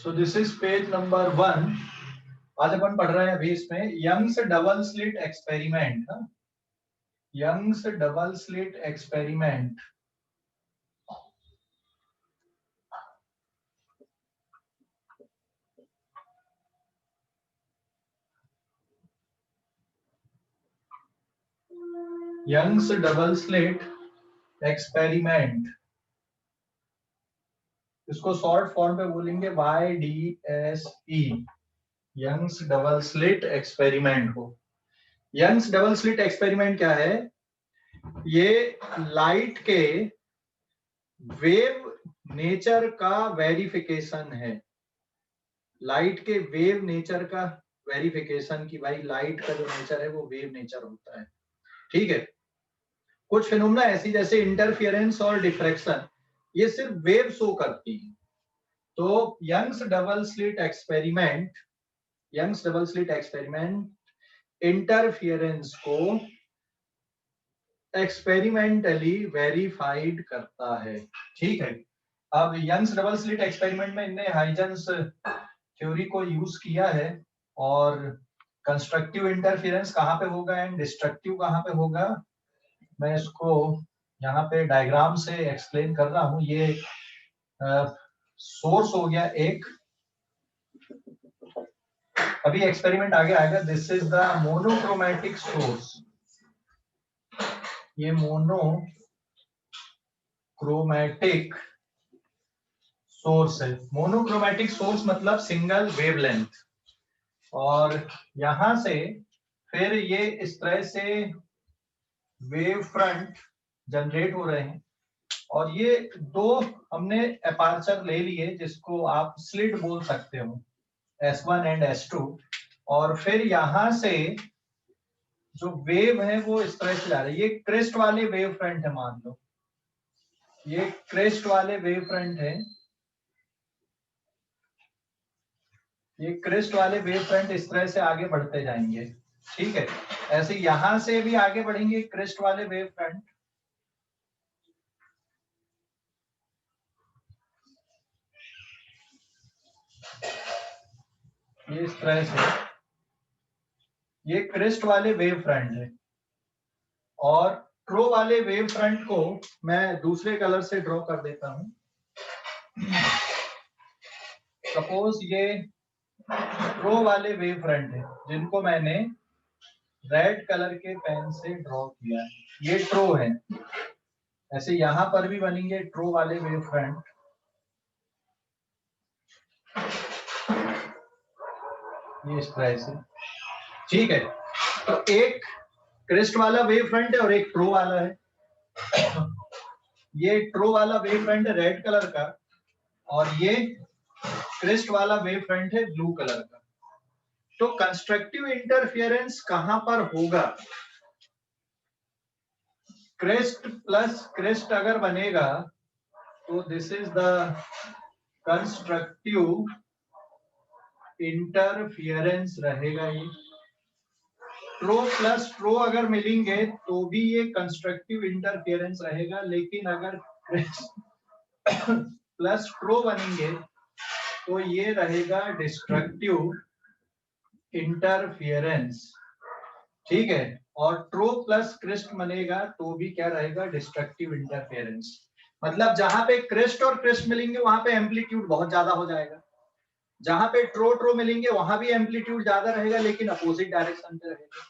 So this is page number 1। आज अपन पढ़ रहे हैं अभी इसमें Young's double slit experiment. Young's double slit experiment. Young's double slit experiment, इसको शॉर्ट फॉर्म पे बोलेंगे YDSE, Young's double slit experiment को। यंग्स डबल स्लिट एक्सपेरिमेंट क्या है? ये लाइट के वेव नेचर का वेरिफिकेशन है। लाइट के वेव नेचर का वेरिफिकेशन की भाई लाइट का जो नेचर है वो वेव नेचर होता है। ठीक है, कुछ फिनोमेना ऐसी जैसे इंटरफियरेंस और डिफ्रैक्शन, ये सिर्फ वेव शो करती है। तो Young's double slit experiment, Young's double slit experiment interference को एक्सपेरिमेंटली वेरीफाइड करता है। ठीक है, अब यंग्स डबल स्लिट एक्सपेरिमेंट में इनने हाइजेंस थ्योरी को यूज किया है और कंस्ट्रक्टिव इंटरफेरेंस कहाँ पे होगा एंड डिस्ट्रक्टिव कहाँ पे होगा, मैं इसको यहाँ पे डायग्राम से एक्सप्लेन कर रहा हूँ। ये सोर्स हो गया एक, अभी एक्सपेरिमेंट आगे आएगा। This is the monochromatic source, ये मोनोक्रोमैटिक सोर्स है। मोनोक्रोमैटिक सोर्स मतलब सिंगल वेवलेंथ, और यहां से फिर ये इस तरह से वेव फ्रंट जनरेट हो रहे हैं, और ये दो हमने अपर्चर ले लिए जिसको आप स्लिट बोल सकते हो, S1 एंड S2, और फिर यहां से जो वेव है वो इस तरह से जा रही है। ये क्रेस्ट वाले वेव फ्रंट है, मान लो ये क्रेस्ट वाले वेव फ्रंट है, ये क्रेस्ट वाले वेव फ्रंट इस तरह से आगे बढ़ते जाएंगे। ठीक है, ऐसे यहां से भी आगे बढ़ेंगे क्रेस्ट वाले वेव फ्रंट, ये इस तरह से, ये क्रेस्ट वाले वेव फ्रंट है। और ट्रो वाले वेव फ्रंट को मैं दूसरे कलर से ड्रॉ कर देता हूं। सपोज ये ट्रो वाले वेव फ्रंट है जिनको मैंने रेड कलर के पेन से ड्रॉ किया है, ये ट्रो है। ऐसे यहां पर भी बनेंगे ट्रो वाले वेव फ्रंट, ये इस तरह से। ठीक है, तो एक क्रेस्ट वाला वेव फ्रंट है और एक ट्रो वाला है। ये ट्रो वाला वेव फ्रंट है रेड कलर का, और ये क्रेस्ट वाला वेव फ्रंट है ब्लू कलर का। तो कंस्ट्रक्टिव इंटरफियरेंस कहां पर होगा? क्रेस्ट प्लस क्रेस्ट अगर बनेगा तो this is the constructive interference रहेगा। ये ट्रो प्लस ट्रो अगर मिलेंगे तो भी ये कंस्ट्रक्टिव इंटरफियरेंस रहेगा, लेकिन अगर क्रेस्ट प्लस ट्रो बनेंगे तो ये रहेगा डिस्ट्रक्टिव इंटरफियरेंस। ठीक है, और ट्रो प्लस क्रेस्ट बनेगा तो भी क्या रहेगा? Destructive interference. मतलब जहां पे क्रेस्ट और क्रेस्ट मिलेंगे वहां पे एम्पलीट्यूड बहुत ज्यादा हो जाएगा, जहां पे ट्रो ट्रो मिलेंगे वहां भी एम्पलीट्यूड ज्यादा रहेगा लेकिन अपोजिट डायरेक्शन पे रहेगा।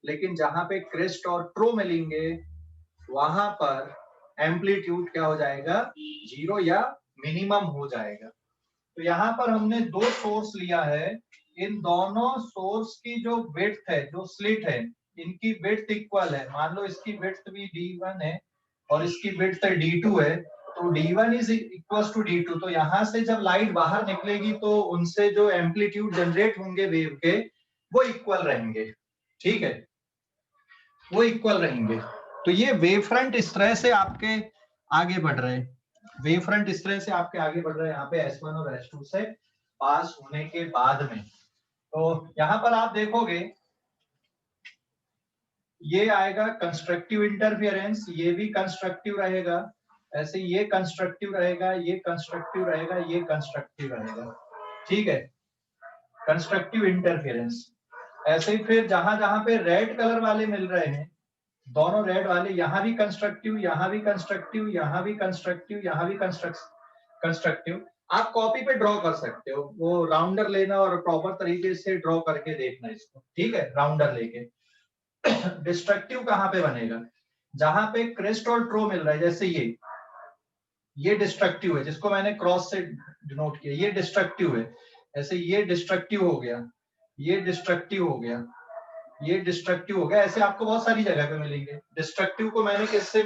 लेकिन जहां पे क्रेस्ट और ट्रो मिलेंगे वहां पर एम्पलीट्यूड क्या हो जाएगा? जीरो या मिनिमम हो जाएगा। तो यहाँ पर हमने दो सोर्स लिया है, इन दोनों सोर्स की जो विड्थ है, जो स्लिट है, इनकी विड्थ इक्वल है। मान लो इसकी विड्थ भी D1 है और इसकी विड्थ D2 है, तो D1 is equal to D2। तो यहाँ से जब लाइट बाहर निकलेगी तो उनसे जो एम्पलीट्यूड जनरेट होंगे वेव के वो इक्वल रहेंगे। ठीक है, वो इक्वल रहेंगे। तो ये वेव फ्रंट इस तरह से आपके आगे बढ़ रहे हैं, वेव फ्रंट इस तरह से आपके आगे बढ़ रहे हैं यहाँ पे S1 और S2 से पास होने के बाद में। तो यहाँ पर आप देखोगे ये आएगा कंस्ट्रक्टिव इंटरफियरेंस, ये भी कंस्ट्रक्टिव रहेगा, ऐसे ये कंस्ट्रक्टिव रहेगा, ये कंस्ट्रक्टिव रहेगा, ये कंस्ट्रक्टिव रहेगा। ठीक है, कंस्ट्रक्टिव इंटरफेरेंस। ऐसे ही फिर जहां जहां पे रेड कलर वाले मिल रहे हैं, दोनों रेड वाले, यहाँ भी कंस्ट्रक्टिव, यहाँ भी कंस्ट्रक्टिव, यहाँ भी कंस्ट्रक्टिव, यहाँ भी कंस्ट्रक्टिव, आप कॉपी पे ड्रॉ कर सकते हो, वो राउंडर लेना और प्रॉपर तरीके से ड्रॉ करके देखना इसको, ठीक है, राउंडर लेके। डिस्ट्रक्टिव कहाँ पे बनेगा? जहां पे क्रेस्ट और ट्रो मिल रहा है, जैसे ये डिस्ट्रक्टिव है जिसको मैंने क्रॉस से डिनोट किया, ये डिस्ट्रक्टिव है। ऐसे ये डिस्ट्रक्टिव हो गया, ये डिस्ट्रक्टिव हो गया, ये डिस्ट्रक्टिव हो गया, ऐसे आपको बहुत सारी जगह पे मिलेंगे। डिस्ट्रक्टिव को मैंने किससे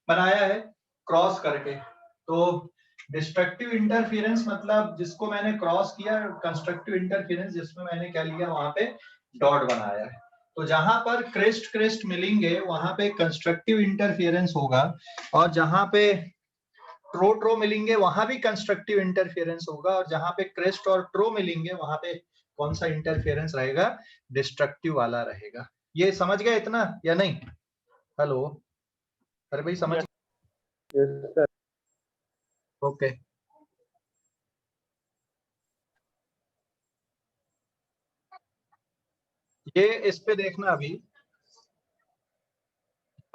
बनाया है? क्रॉस करके। तो डिस्ट्रक्टिव इंटरफेरेंस मतलब जिसको मैंने क्रॉस किया, कंस्ट्रक्टिव इंटरफेरेंस जिसमें मैंने क्या लिया, वहां पे डॉट बनाया है। तो जहां पर क्रेस्ट क्रेस्ट मिलेंगे वहां पे कंस्ट्रक्टिव इंटरफेरेंस होगा, और जहां पे ट्रो ट्रो मिलेंगे वहां भी कंस्ट्रक्टिव इंटरफेरेंस होगा, और जहां पे क्रेस्ट और ट्रो मिलेंगे वहां पे कौन सा इंटरफेरेंस रहेगा? डिस्ट्रक्टिव वाला रहेगा। ये समझ गए इतना या नहीं? हेलो, अरे भाई समझ? yes, ओके, ये इस पे देखना, अभी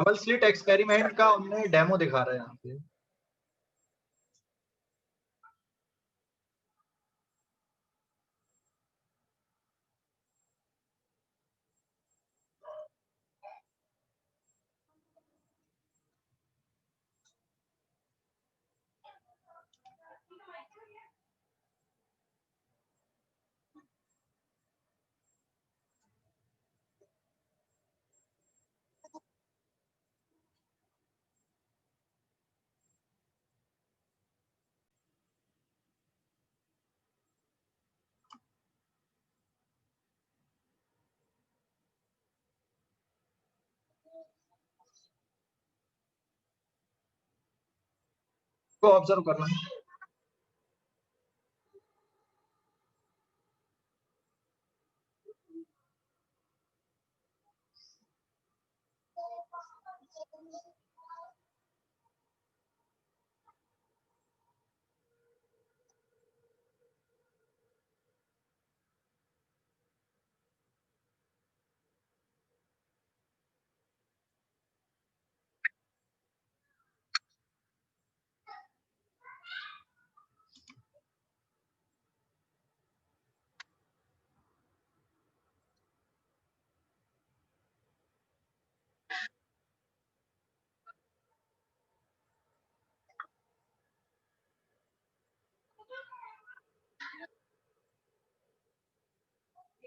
डबल स्लिट एक्सपेरिमेंट का हमने डेमो दिखा रहे हैं यहाँ पे। को ऑब्जर्व करना,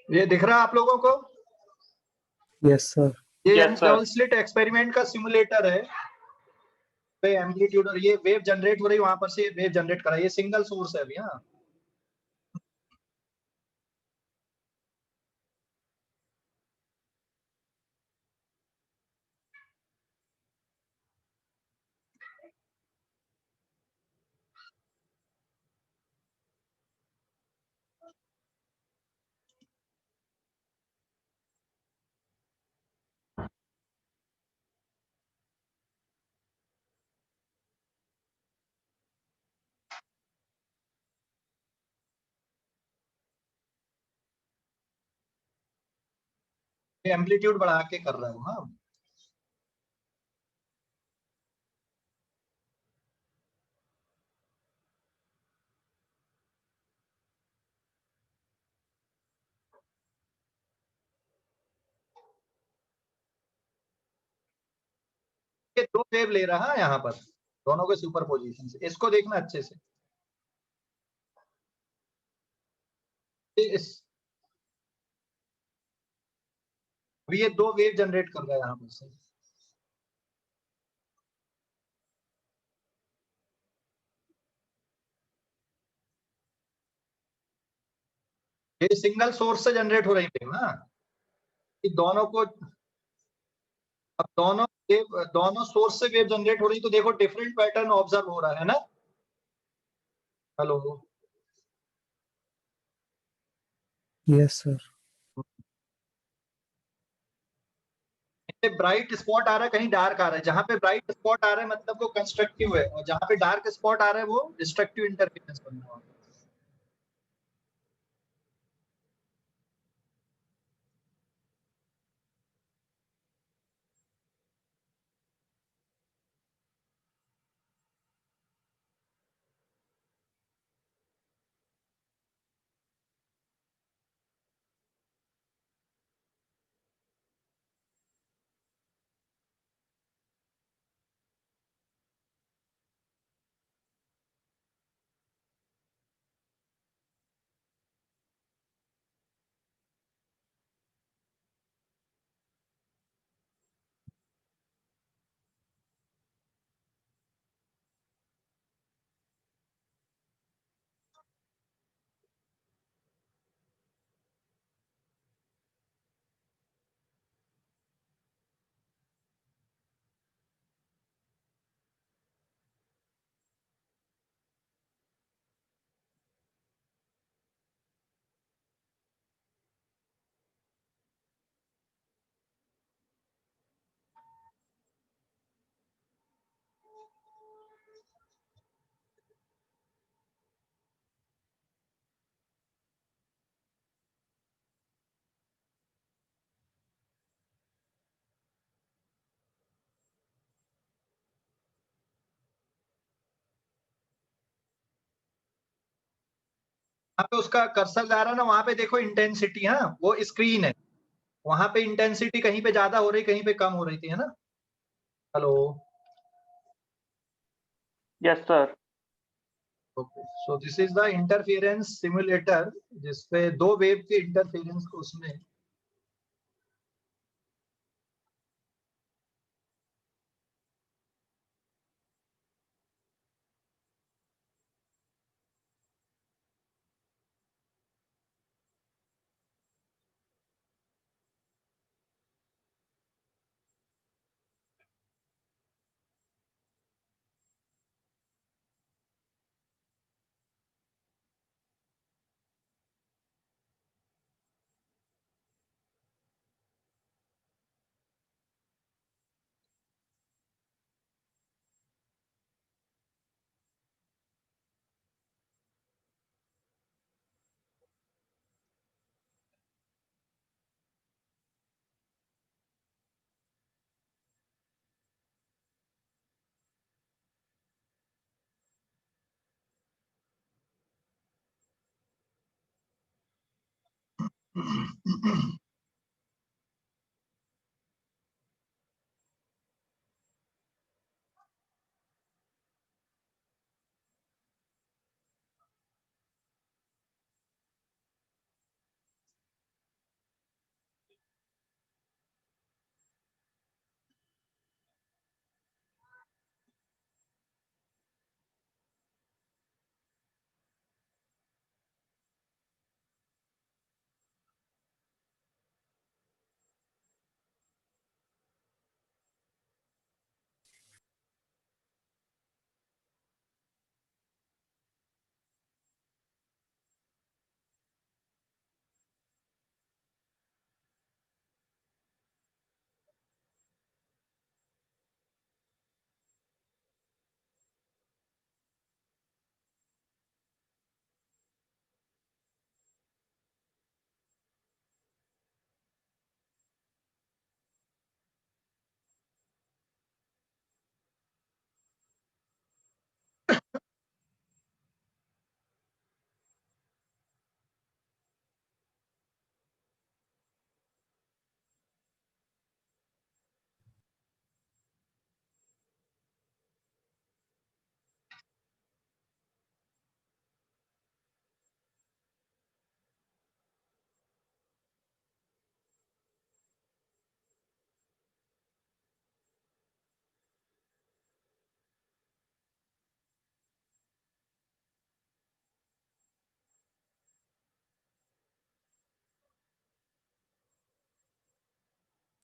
ये दिख रहा है आप लोगों को? yes sir, ये Yes, sir. Double slit experiment का सिमुलेटर है पे एम्पलीट्यूड, और ये वेव जनरेट हो रही है वहां पर से, वेव जनरेट कर रहा है, ये सिंगल सोर्स है अभी। हाँ, ये एम्पलीट्यूड बढ़ा के कर रहा हूँ। हाँ, ये दो वेव ले रहा है यहाँ पर, दोनों के सुपर पोजिशन से, इसको देखना अच्छे से। इस अभी ये दो वेव जनरेट कर रहा है यहाँ पर से, ये सिंगल सोर्स से जनरेट हो रही वेव। हाँ, ये दोनों को, अब दोनों वेव, दोनों सोर्स से वेव जनरेट हो रही, तो देखो डिफरेंट पैटर्न ऑब्जर्व हो रहा है ना। Hello, yes sir, bright spot आ रहा है, कहीं डार्क आ रहा है, जहां पे ब्राइट स्पॉट आ रहा है मतलब वो कंस्ट्रक्टिव है, और जहां पे डार्क स्पॉट आ रहा है वो डिस्ट्रक्टिव इंटरफेरेंस बन रहा है। जहाँ पे उसका कर्सर जा रहा है ना, वहां पे देखो इंटेंसिटी, हाँ वो स्क्रीन है, वहां पे इंटेंसिटी कहीं पे ज्यादा हो रही, कहीं पे कम हो रही थी, है ना। Hello. Yes, sir. Okay, so this is the interference simulator, जिसपे दो वेव के इंटरफेरेंस को उसमें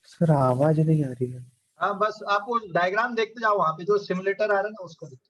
सर आवाज नहीं आ रही है। हाँ बस आप वो डायग्राम देखते जाओ, वहां पे जो सिमुलेटर आ रहा है ना उसको देखते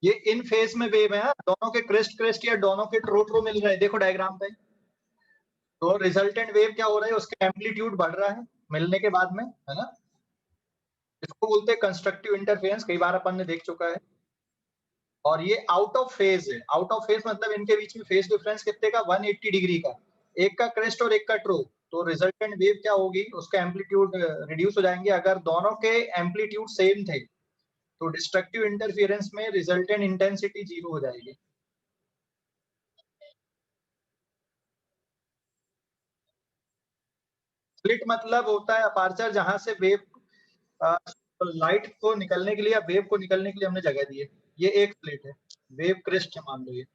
ये इन फेस में वेव है, हाँ? दोनों के क्रेस्ट क्रेस्ट या दोनों के ट्रो ट्रो मिल रहे हैं, देखो डायग्राम पे। तो रिजल्टेंट वेव क्या हो रहा है, उसका एम्पलीट्यूड बढ़ रहा है मिलने के बाद में, है ना। इसको बोलते हैं कंस्ट्रक्टिव इंटरफेरेंस, कई बार अपन ने देख चुका है। और ये आउट ऑफ फेज है, आउट ऑफ फेज मतलब इनके बीच में फेज डिफरेंस कितने का, 180 डिग्री का, एक का क्रेस्ट और एक का ट्रो। तो रिजल्टेंट वेव क्या होगी, उसका एम्पलीट्यूड रिड्यूस हो जाएंगे। अगर दोनों के एम्पलीट्यूड सेम थे तो डिस्ट्रक्टिव इंटरफेरेंस में रिजल्टेंट इंटेंसिटी 0 हो जाएगी। स्प्लिट मतलब होता है अपार्चर जहां से वेव तो लाइट को निकलने के लिए या वेव को निकलने के लिए हमने जगह दी है। ये एक प्लेट है, वेव क्रिस्ट है मान लो ये।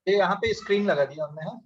ये यहाँ पे स्क्रीन लगा दिया हमने। हाँ,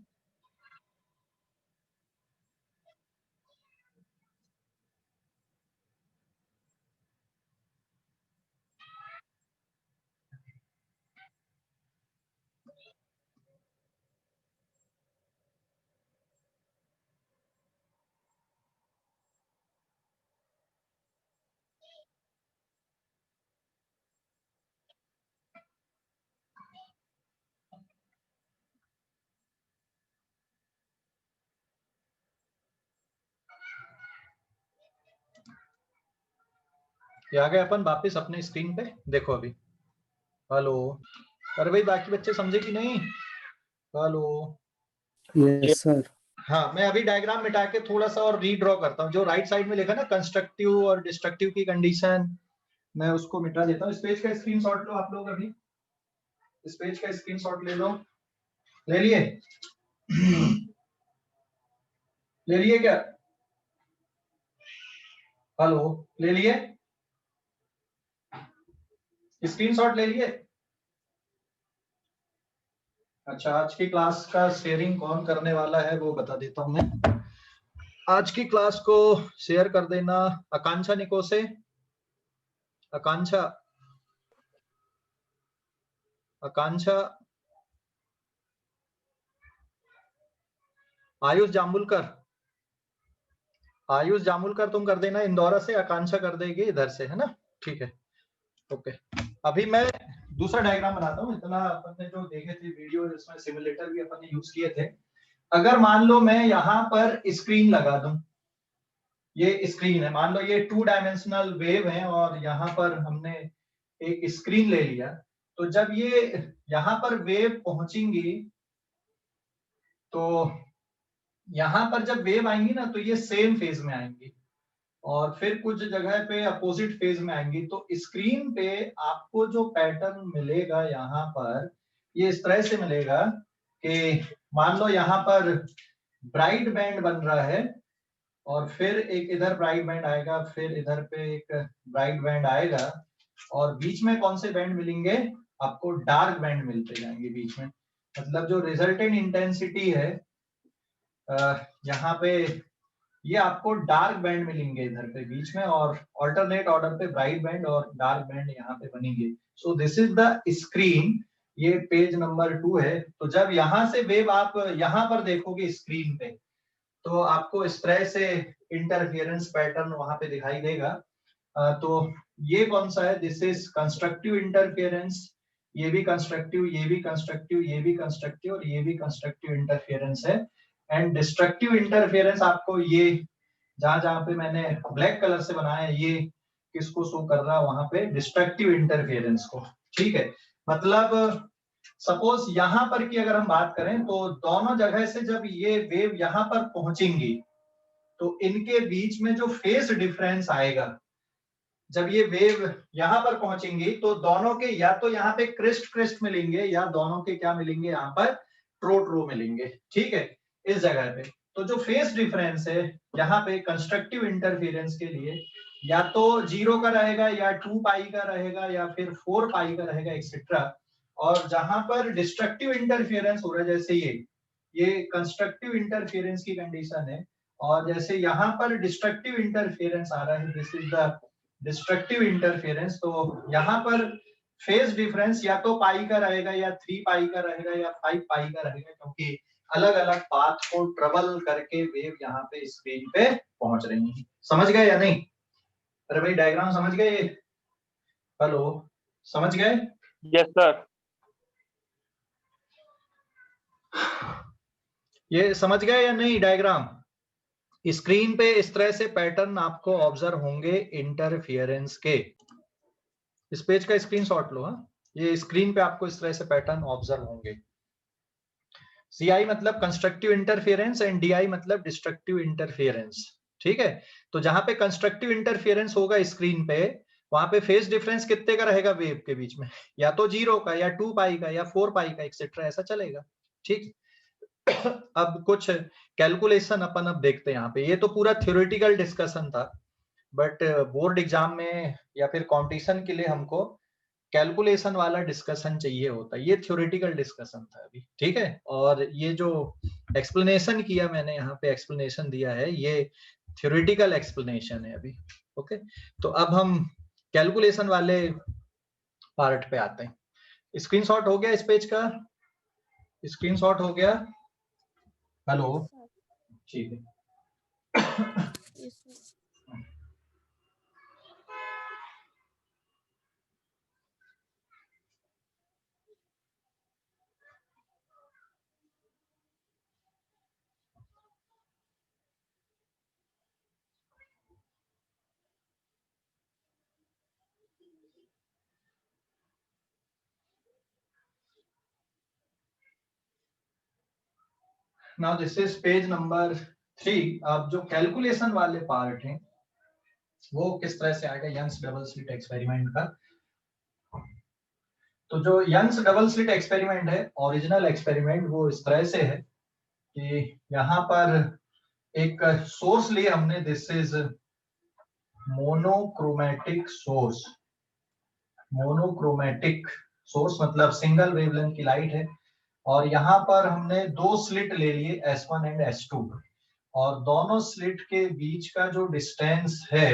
ये आ गए अपन वापस अपने स्क्रीन पे। देखो अभी, हेलो, अरे भाई बाकी बच्चे समझे कि नहीं? हेलो। Yes sir. हाँ, मैं अभी डायग्राम मिटा के थोड़ा सा और रीड्रॉ करता हूँ। जो राइट साइड में लिखा ना कंस्ट्रक्टिव और डिस्ट्रक्टिव की कंडीशन, मैं उसको मिटा देता हूँ। इस पेज का स्क्रीनशॉट लो आप लोग अभी, इस पेज का स्क्रीनशॉट ले लो। ले लिए? ले लिए क्या? हेलो, ले लिए? स्क्रीनशॉट ले लिए? अच्छा, आज की क्लास का शेयरिंग कौन करने वाला है वो बता देता हूँ मैं। आज की क्लास को शेयर कर देना आकांक्षा निको से। आकांक्षा, आकांक्षा, आयुष जामुलकर, आयुष जामुलकर तुम कर देना इंदौरा से, आकांक्षा कर देगी इधर से, है ना? ठीक है, ओके। अभी मैं दूसरा डायग्राम बनाता हूँ। इतना अपन ने जो देखे थे वीडियो, इसमें सिमुलेटर भी अपन ने यूज किए थे। अगर मान लो मैं यहाँ पर स्क्रीन लगा दूं, ये स्क्रीन है, मान लो ये 2 डायमेंशनल वेव है और यहाँ पर हमने एक स्क्रीन ले लिया। तो जब ये यहाँ पर वेव पहुंचेंगी, तो यहाँ पर जब वेव आएंगी ना, तो ये सेम फेज में आएंगी और फिर कुछ जगह पे अपोजिट फेज में आएंगी। तो स्क्रीन पे आपको जो पैटर्न मिलेगा यहाँ पर, ये इस तरह से मिलेगा कि मान लो यहाँ पर ब्राइट बैंड बन रहा है और फिर एक इधर ब्राइट बैंड आएगा, फिर इधर पे एक ब्राइट बैंड आएगा और बीच में कौन से बैंड मिलेंगे? आपको डार्क बैंड मिलते जाएंगे बीच में। मतलब जो रिजल्टेंट इंटेंसिटी है यहाँ पे, ये आपको डार्क बैंड मिलेंगे इधर पे बीच में, और ऑल्टरनेट ऑर्डर पे ब्राइट बैंड और डार्क बैंड यहाँ पे बनेंगे। सो दिस इज द स्क्रीन। ये पेज नंबर 2 है। तो जब यहाँ से वेव आप यहाँ पर देखोगे स्क्रीन पे, तो आपको इस तरह से इंटरफेरेंस पैटर्न वहां पे दिखाई देगा। तो ये कौन सा है? This is constructive interference. ये भी कंस्ट्रक्टिव, ये भी कंस्ट्रक्टिव, ये भी कंस्ट्रक्टिव और ये भी कंस्ट्रक्टिव इंटरफेरेंस है। एंड डिस्ट्रक्टिव इंटरफेरेंस आपको ये जहां जहां पे मैंने ब्लैक कलर से बनाया है, ये किसको शो कर रहा है? वहां पे डिस्ट्रक्टिव इंटरफेरेंस को। ठीक है, मतलब सपोज यहाँ पर की अगर हम बात करें, तो दोनों जगह से जब ये वेव यहाँ पर पहुंचेंगी, तो इनके बीच में जो फेस डिफरेंस आएगा, जब ये वेव यहाँ पर पहुंचेंगी, तो दोनों के या तो यहाँ पे क्रिस्ट क्रिस्ट मिलेंगे, या दोनों के क्या मिलेंगे? यहाँ पर ट्रो ट्रो मिलेंगे। ठीक है, इस जगह पे तो जो फेस डिफरेंस है यहाँ पे कंस्ट्रक्टिव इंटरफेरेंस के लिए, या तो 0 का रहेगा, या 2 पाई का रहेगा, या फिर 4 पाई का रहेगा, एक्सेट्रा। और जहां पर डिस्ट्रक्टिव इंटरफेरेंस हो रहा है, जैसे ये कंस्ट्रक्टिव इंटरफेरेंस की कंडीशन है, और जैसे यहाँ पर डिस्ट्रक्टिव इंटरफेरेंस आ रहा है, this is the destructive interference. तो यहाँ पर फेज डिफरेंस या तो पाई का रहेगा, या 3 पाई का रहेगा, या 5 पाई का रहेगा, क्योंकि अलग अलग पाथ को ट्रेवल करके वेव यहाँ पे स्क्रीन पे पहुंच रही है। समझ गए या नहीं? अरे भाई डायग्राम समझ गए? हेलो, समझ गए? Yes sir. ये समझ गए या नहीं डायग्राम? स्क्रीन पे इस तरह से पैटर्न आपको ऑब्जर्व होंगे इंटरफियरेंस के। इस पेज का स्क्रीनशॉट लो। हाँ, ये स्क्रीन पे आपको इस तरह से पैटर्न ऑब्जर्व होंगे। CI मतलब कंस्ट्रक्टिव इंटरफियरेंस एंड DI मतलब डिस्ट्रक्टिव इंटरफियरेंस। ठीक है, तो जहां पे कंस्ट्रक्टिव इंटरफियरेंस होगा स्क्रीन पे, वहां पे फेज डिफरेंस कितने का रहेगा वेव के बीच में? या तो 0 का, या 2 पाई का, या 4 पाई का, एक्सेट्रा, ऐसा चलेगा। ठीक। अब कुछ कैलकुलेशन अपन अब देखते हैं यहाँ पे। ये तो पूरा थ्योरेटिकल डिस्कशन था, बट बोर्ड एग्जाम में या फिर कंपटीशन के लिए हमको कैलकुलेशन वाला डिस्कशन चाहिए होता है। ये थ्योरेटिकल डिस्कशन था अभी। ठीक है, और ये जो एक्सप्लेनेशन किया मैंने यहाँ पे, एक्सप्लेनेशन दिया है, ये थ्योरेटिकल एक्सप्लेनेशन है अभी। ओके, तो अब हम कैलकुलेशन वाले पार्ट पे आते हैं। स्क्रीनशॉट हो गया इस पेज का? स्क्रीनशॉट हो गया? हेलो? ठीक है। Now this is page number 3। अब जो कैलकुलेशन वाले पार्ट हैं वो किस तरह से आएगा, यंग्स डबल स्लिट एक्सपेरिमेंट का। तो जो यंग्स डबल स्लिट एक्सपेरिमेंट है, ओरिजिनल एक्सपेरिमेंट, वो इस तरह से है कि यहाँ पर एक सोर्स लिए हमने, this is monochromatic source. Monochromatic source मतलब सिंगल वेवलेंथ की लाइट है, और यहाँ पर हमने दो स्लिट ले लिए, S1 एंड S2, और दोनों स्लिट के बीच का जो डिस्टेंस है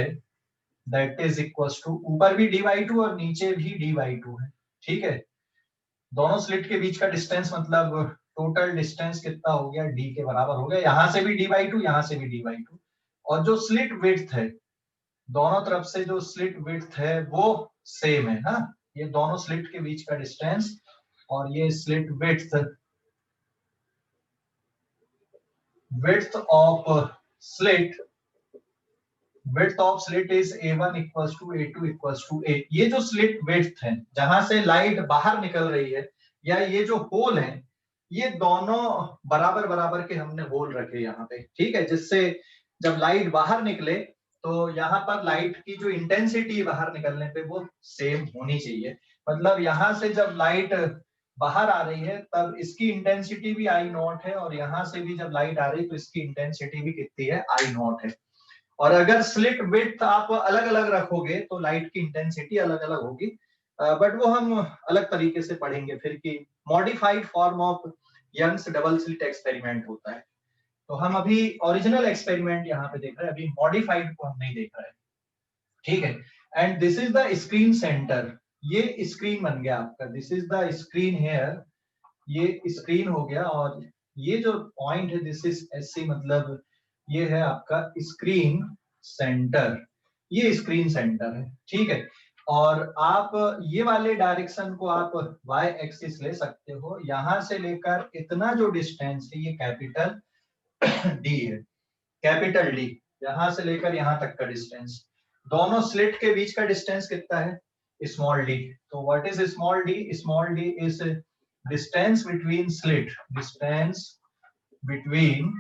दैट इज इक्वल टू, ऊपर भी d/2 और नीचे भी d/2 है। ठीक है, दोनों स्लिट के बीच का डिस्टेंस मतलब टोटल डिस्टेंस कितना हो गया, d के बराबर हो गया। यहां से भी d/2, यहां से भी d/2, और जो स्लिट विड्थ है, दोनों तरफ से जो स्लिट विड्थ है वो सेम है। हाँ, ये दोनों स्लिट के बीच का डिस्टेंस और ये slit width of slit, width of slit is A1 equals to A2 equals to A। ये जो स्लिट विड्थ है, जहां से लाइट बाहर निकल रही है, या ये जो होल है, ये दोनों बराबर बराबर के हमने होल रखे यहाँ पे। ठीक है, जिससे जब लाइट बाहर निकले तो यहाँ पर लाइट की जो इंटेंसिटी बाहर निकलने पे वो सेम होनी चाहिए। मतलब यहाँ से जब लाइट बाहर आ रही है तब इसकी इंटेंसिटी भी I0 है, और यहाँ से भी जब लाइट आ रही है तो इसकी इंटेंसिटी भी कितनी है, I0 है। और अगर स्लिट विड्थ आप अलग अलग रखोगे तो लाइट की इंटेंसिटी अलग अलग होगी, बट वो हम अलग तरीके से पढ़ेंगे फिर कि modified form of Young's double slit experiment होता है। तो हम अभी ओरिजिनल एक्सपेरिमेंट यहाँ पे देख रहे हैं, अभी मॉडिफाइड को हम नहीं देख रहे हैं। ठीक है, and this is the screen centre. ये स्क्रीन बन गया आपका, this is the screen here, ये स्क्रीन हो गया, और ये जो पॉइंट है दिस इज SC, मतलब ये है आपका स्क्रीन सेंटर। ये स्क्रीन सेंटर है। ठीक है, और आप ये वाले डायरेक्शन को आप y एक्सिस ले सकते हो। यहां से लेकर इतना जो डिस्टेंस है ये कैपिटल D है, कैपिटल D। यहां से लेकर यहां तक का डिस्टेंस, दोनों स्लिट के बीच का डिस्टेंस कितना है, स्मॉल d। तो what is small d? Small d is distance between slit, distance between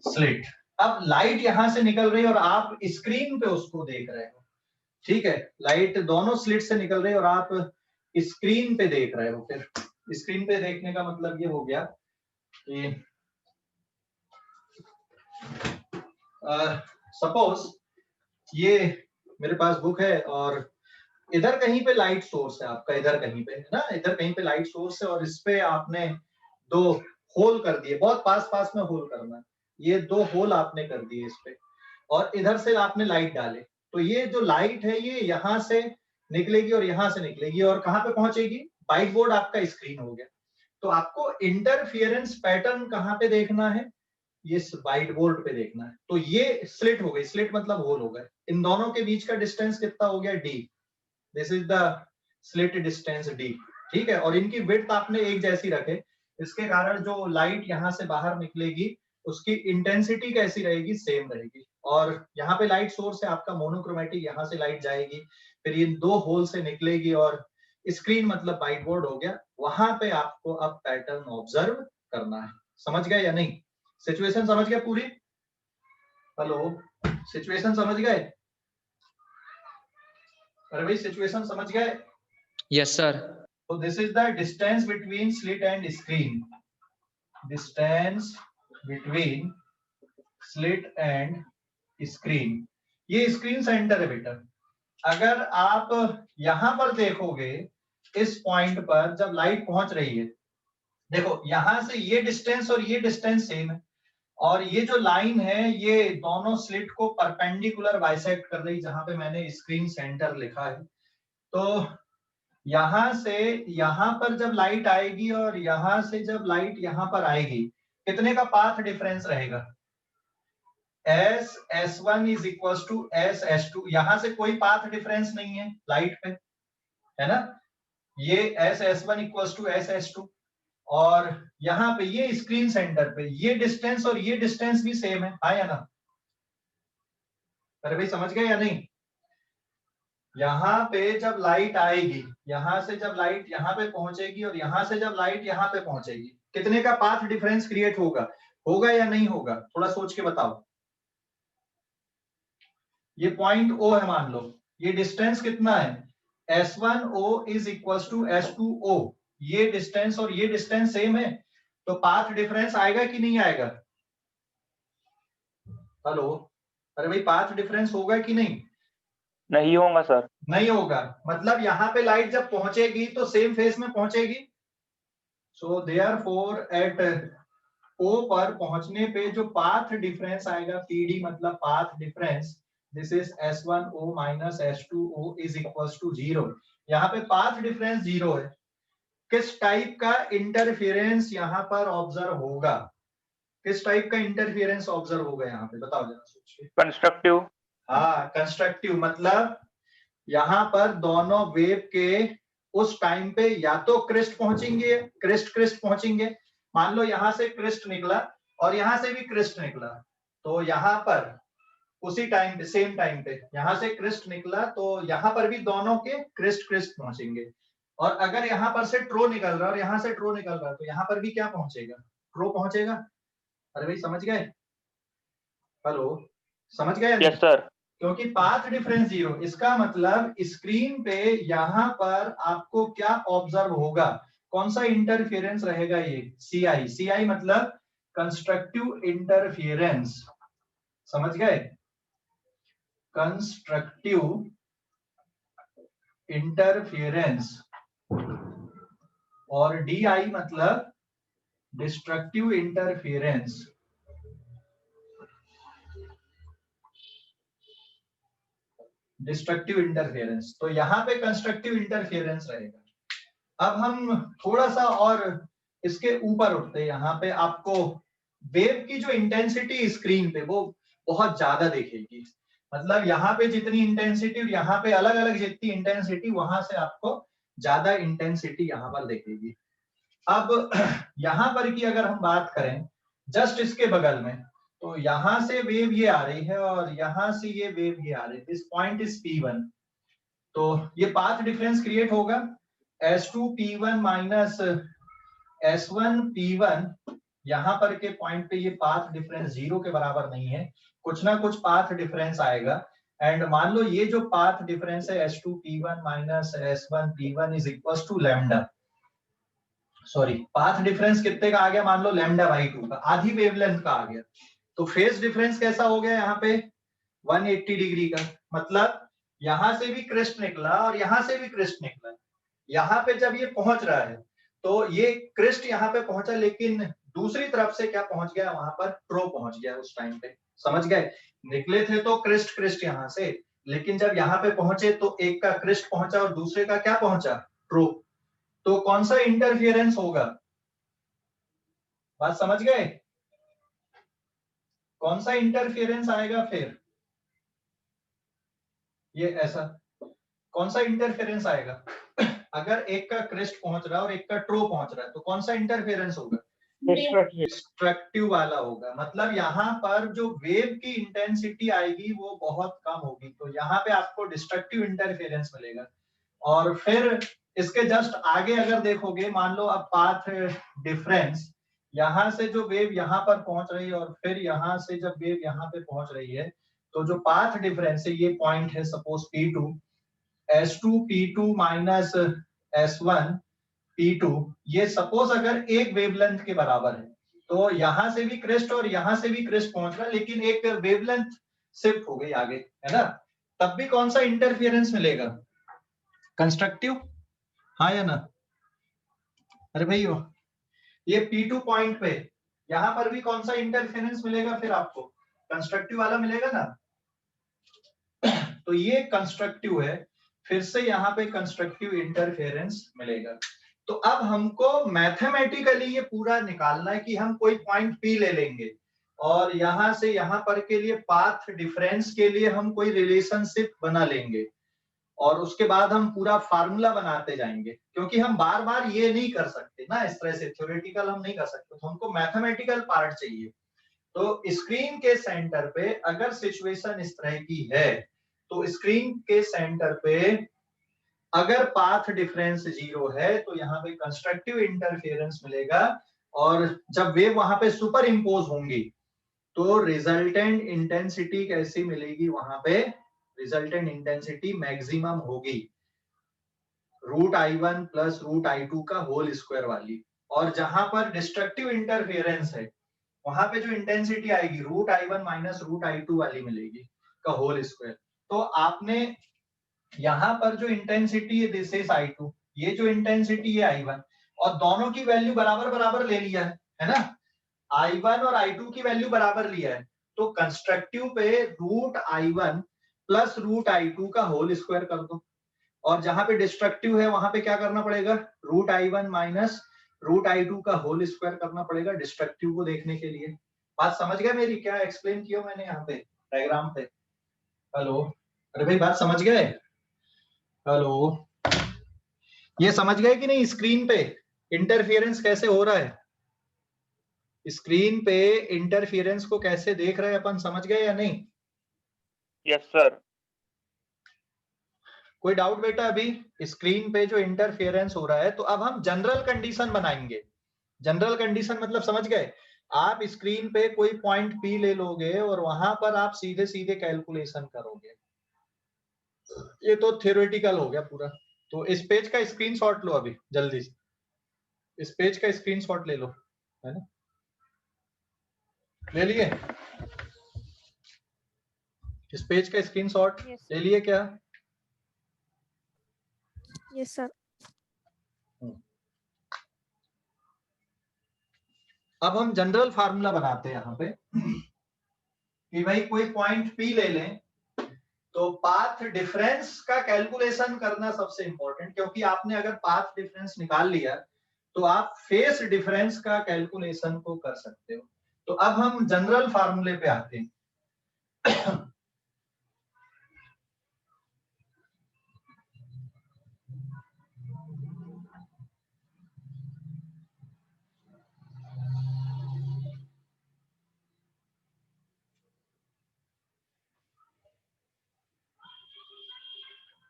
slit. अब लाइट यहां से निकल रही है और आप स्क्रीन पे उसको देख रहे हो। ठीक है, लाइट दोनों स्लिट से निकल रही है और आप स्क्रीन पे देख रहे हो। फिर स्क्रीन पे देखने का मतलब ये हो गया कि सपोज ये मेरे पास बुक है और इधर कहीं पे लाइट सोर्स है आपका, इधर कहीं पे है ना, इधर कहीं पे लाइट सोर्स है, और इस पे आपने दो होल कर दिए, बहुत पास पास में होल करना है। ये दो होल आपने कर दिए इस पे, और इधर से आपने लाइट डाले, तो ये जो लाइट है ये यहाँ से निकलेगी और यहाँ से निकलेगी, और कहाँ पे पहुंचेगी, व्हाइट बोर्ड आपका स्क्रीन हो गया। तो आपको इंटरफियरेंस पैटर्न कहाँ पे देखना है, ये व्हाइट बोर्ड पे देखना है। तो ये स्लिट हो गई, स्लिट मतलब होल हो गए। इन दोनों के बीच का डिस्टेंस कितना हो गया, D। This is the slit distance D। ठीक है, और इनकी विड्थ आपने एक जैसी रखे, इसके कारण जो लाइट यहाँ से बाहर निकलेगी उसकी इंटेंसिटी कैसी रहेगी, सेम रहेगी। और यहाँ पे लाइट सोर्स है आपका मोनोक्रोमेटिक, यहाँ से लाइट जाएगी, फिर ये दो होल से निकलेगी और स्क्रीन मतलब व्हाइट बोर्ड हो गया। वहां पे आपको अब पैटर्न ऑब्जर्व करना है। समझ गए या नहीं? सिचुएशन समझ गए पूरी? हेलो, सिचुएशन समझ गए? अरे भाई सिचुएशन समझ गए? Yes sir. So this is the distance between slit and screen. Distance between slit and screen. ये स्क्रीन सेंटर है बेटा। अगर आप यहां पर देखोगे, इस पॉइंट पर जब लाइट पहुंच रही है, देखो यहां से ये डिस्टेंस और ये डिस्टेंस सेम है, और ये जो लाइन है ये दोनों स्लिट को परपेंडिकुलर बाइसेक्ट कर रही, जहां पे मैंने स्क्रीन सेंटर लिखा है। तो यहां से यहां पर जब लाइट आएगी और यहां से जब लाइट यहां पर आएगी, कितने का पाथ डिफरेंस रहेगा? S S1 is equal to S S2। यहां से कोई पाथ डिफरेंस नहीं है लाइट पे, है ना? ये S S1 equal to S S2, और यहाँ पे ये स्क्रीन सेंटर पे ये डिस्टेंस और ये डिस्टेंस भी सेम है, हाँ या ना? अरे भाई समझ गए या नहीं? यहाँ पे जब लाइट आएगी, यहां से जब लाइट यहाँ पे पहुंचेगी और यहां से जब लाइट यहाँ पे पहुंचेगी, कितने का पाथ डिफरेंस क्रिएट होगा? होगा या नहीं होगा? थोड़ा सोच के बताओ। ये पॉइंट O है मान लो, ये डिस्टेंस कितना है? S1O is equal to S2O। ये डिस्टेंस और ये डिस्टेंस सेम है, तो पाथ डिफरेंस आएगा कि नहीं आएगा? हेलो, अरे भाई पाथ डिफरेंस होगा कि नहीं? नहीं होगा सर। नहीं होगा। मतलब यहाँ पे लाइट जब पहुंचेगी तो सेम फेस में पहुंचेगी। सो देयरफॉर एट O पर पहुंचने पे जो पाथ डिफरेंस आएगा, PD मतलब path difference, this is S1O minus S2O is equal to 0। यहाँ पे पाथ डिफरेंस 0 है। किस टाइप का इंटरफेरेंस यहाँ पर ऑब्जर्व होगा? किस टाइप का इंटरफेरेंस ऑब्जर्व होगा यहाँ पे? बताओ जरा सोच के। कंस्ट्रक्टिव। हाँ, कंस्ट्रक्टिव मतलब यहाँ पर दोनों वेव के उस टाइम पे या तो क्रिस्ट पहुंचेंगे, क्रिस्ट पहुंचेंगे। मान लो यहाँ से क्रिस्ट निकला और यहाँ से भी क्रिस्ट निकला, तो यहाँ पर उसी टाइम पे, सेम टाइम पे यहाँ से क्रिस्ट निकला तो यहाँ पर भी दोनों के क्रिस्ट पहुंचेंगे। और अगर यहाँ पर से ट्रो निकल रहा है और यहाँ से ट्रो निकल रहा है, तो यहाँ पर भी क्या पहुंचेगा? ट्रो पहुंचेगा। अरे भाई समझ गए? हेलो, समझ गए? Yes sir. क्योंकि पाथ डिफरेंस 0, इसका मतलब स्क्रीन पे यहाँ पर आपको क्या ऑब्जर्व होगा? कौन सा इंटरफेरेंस रहेगा? ये CI मतलब कंस्ट्रक्टिव इंटरफेरेंस। समझ गए? Constructive interference. और DI मतलब डिस्ट्रक्टिव इंटरफेरेंस। डिस्ट्रक्टिव इंटरफेरेंस, तो यहाँ पे कंस्ट्रक्टिव इंटरफेरेंस रहेगा। अब हम थोड़ा सा और इसके ऊपर उठते हैं। यहाँ पे आपको वेव की जो इंटेंसिटी स्क्रीन पे वो बहुत ज्यादा दिखेगी। मतलब यहाँ पे जितनी इंटेंसिटी और यहाँ पे अलग अलग जितनी इंटेंसिटी, वहां से आपको ज्यादा इंटेंसिटी यहाँ पर दिखेगी। अब यहाँ पर की अगर हम बात करें जस्ट इसके बगल में, तो यहां से वेव ये आ रही है और यहां से ये वेव ये आ रही है। दिस पॉइंट इज P1, तो ये पाथ डिफरेंस क्रिएट होगा S2 P1 minus S1 P1। यहाँ पर के पॉइंट पे ये पाथ डिफरेंस 0 के बराबर नहीं है, कुछ ना कुछ पाथ डिफरेंस आएगा। एंड मान लो ये जो पाथ डिफरेंस है S2 P1 minus S1 P1 is equal to lambda. Sorry, path difference कितने का आ गया? मान लो λ/2 का, आधी वेवलेंथ का आ गया। तो फेज डिफरेंस कैसा हो गया यहाँ पे? 180 डिग्री का। मतलब यहां से भी क्रिस्ट निकला और यहां से भी क्रिस्ट निकला। यहाँ पे जब ये पहुंच रहा है तो ये क्रिस्ट यहाँ पे पहुंचा, लेकिन दूसरी तरफ से क्या पहुंच गया? वहां पर ट्रो पहुंच गया उस टाइम पे। समझ गए? निकले थे तो क्रिस्ट यहाँ से, लेकिन जब यहाँ पे पहुंचे तो एक का क्रिस्ट पहुंचा और दूसरे का क्या पहुंचा? ट्रो। तो कौन सा इंटरफेरेंस होगा? बात समझ गए? कौन सा इंटरफेरेंस आएगा फिर? ये ऐसा कौन सा इंटरफेरेंस आएगा? अगर एक का क्रेस्ट पहुंच रहा है और एक का ट्रो पहुंच रहा है तो कौन सा इंटरफेरेंस होगा? डिस्ट्रक्टिव वाला होगा। मतलब यहाँ पर जो वेव की इंटेंसिटी आएगी वो बहुत कम होगी, तो यहाँ पे आपको डिस्ट्रक्टिव इंटरफेरेंस मिलेगा। और फिर इसके जस्ट आगे अगर देखोगे, मान लो अब पाथ डिफरेंस, यहाँ से जो वेव यहाँ पर पहुंच रही है और फिर यहाँ से जब वेव यहाँ पे पहुंच रही है, तो जो पाथ डिफरेंस है, ये पॉइंट है suppose P2, S2 P2 minus S1 P2, ये सपोज अगर एक वेवलेंथ के बराबर है, तो यहां से भी क्रेस्ट और यहां से भी क्रेस्ट पहुंच रहा है, लेकिन एक वेवलेंथ शिफ्ट हो गई आगे, है ना? तब भी कौन सा इंटरफेरेंस मिलेगा? कंस्ट्रक्टिव, हाँ या ना? अरे भाई ये P2 पॉइंट पे यहां पर भी कौन सा इंटरफेरेंस मिलेगा? फिर आपको कंस्ट्रक्टिव वाला मिलेगा ना। तो ये कंस्ट्रक्टिव है, फिर से यहाँ पे कंस्ट्रक्टिव इंटरफेरेंस मिलेगा। तो अब हमको मैथमेटिकली ये पूरा निकालना है कि हम कोई पॉइंट P ले लेंगे और यहां से यहां पर के लिए पाथ डिफरेंस के लिए हम कोई रिलेशनशिप बना लेंगे और उसके बाद हम पूरा फार्मूला बनाते जाएंगे, क्योंकि हम बार बार ये नहीं कर सकते ना, इस तरह से थ्योरेटिकल हम नहीं कर सकते, तो हमको मैथमेटिकल पार्ट चाहिए। तो स्क्रीन के सेंटर पे अगर सिचुएशन इस तरह की है, तो स्क्रीन के सेंटर पे अगर पाथ डिफरेंस 0 है तो यहाँ पे कंस्ट्रक्टिव इंटरफेरेंस मिलेगा, और जब वेव वहां पे सुपर इम्पोज होंगी तो रिजल्टेंट इंटेंसिटी कैसी मिलेगी? वहां पे रिजल्टेंट इंटेंसिटी मैक्सिमम होगी, √I1 प्लस √I2 का होल स्क्वायर वाली। और जहां पर डिस्ट्रक्टिव इंटरफेरेंस है, वहां पे जो इंटेंसिटी आएगी √I1 माइनस √I2 वाली मिलेगी का होल स्क्वायर। तो आपने यहाँ पर जो इंटेंसिटी है दिस इज I2, ये जो इंटेंसिटी है I1, और दोनों की वैल्यू बराबर बराबर ले लिया है ना? I1 और I2 की वैल्यू बराबर लिया है, तो कंस्ट्रक्टिव पे √I1 प्लस √I2 का होल स्क्वायर कर दो, और जहां पे डिस्ट्रक्टिव है वहां पे क्या करना पड़ेगा? √I1 माइनस √I2 का होल स्क्वायर करना पड़ेगा डिस्ट्रक्टिव को देखने के लिए। बात समझ गए मेरी? क्या एक्सप्लेन किया मैंने यहाँ पे डायग्राम पे? हेलो, अरे भाई बात समझ गए? हेलो, ये समझ गए कि नहीं स्क्रीन पे इंटरफेरेंस कैसे हो रहा है? स्क्रीन पे इंटरफेरेंस को कैसे देख रहे हैं अपन, समझ गए या नहीं? Yes sir. कोई डाउट बेटा? अभी स्क्रीन पे जो इंटरफेरेंस हो रहा है, तो अब हम जनरल कंडीशन बनाएंगे। जनरल कंडीशन मतलब समझ गए? आप स्क्रीन पे कोई पॉइंट P ले लोगे और वहां पर आप सीधे सीधे कैलकुलेशन करोगे। ये तो थ्योरेटिकल हो गया पूरा। तो इस पेज का स्क्रीनशॉट लो अभी जल्दी से, इस पेज का स्क्रीनशॉट ले लो, है ना? ले लिए? इस पेज का स्क्रीनशॉट ले लिए क्या? Yes sir. अब हम जनरल फार्मूला बनाते हैं यहाँ पे कि भाई कोई पॉइंट P ले लें, तो पाथ डिफरेंस का कैलकुलेशन करना सबसे इंपॉर्टेंट, क्योंकि आपने अगर पाथ डिफरेंस निकाल लिया तो आप फेस डिफरेंस का कैलकुलेशन को कर सकते हो। तो अब हम जनरल फार्मूले पे आते हैं।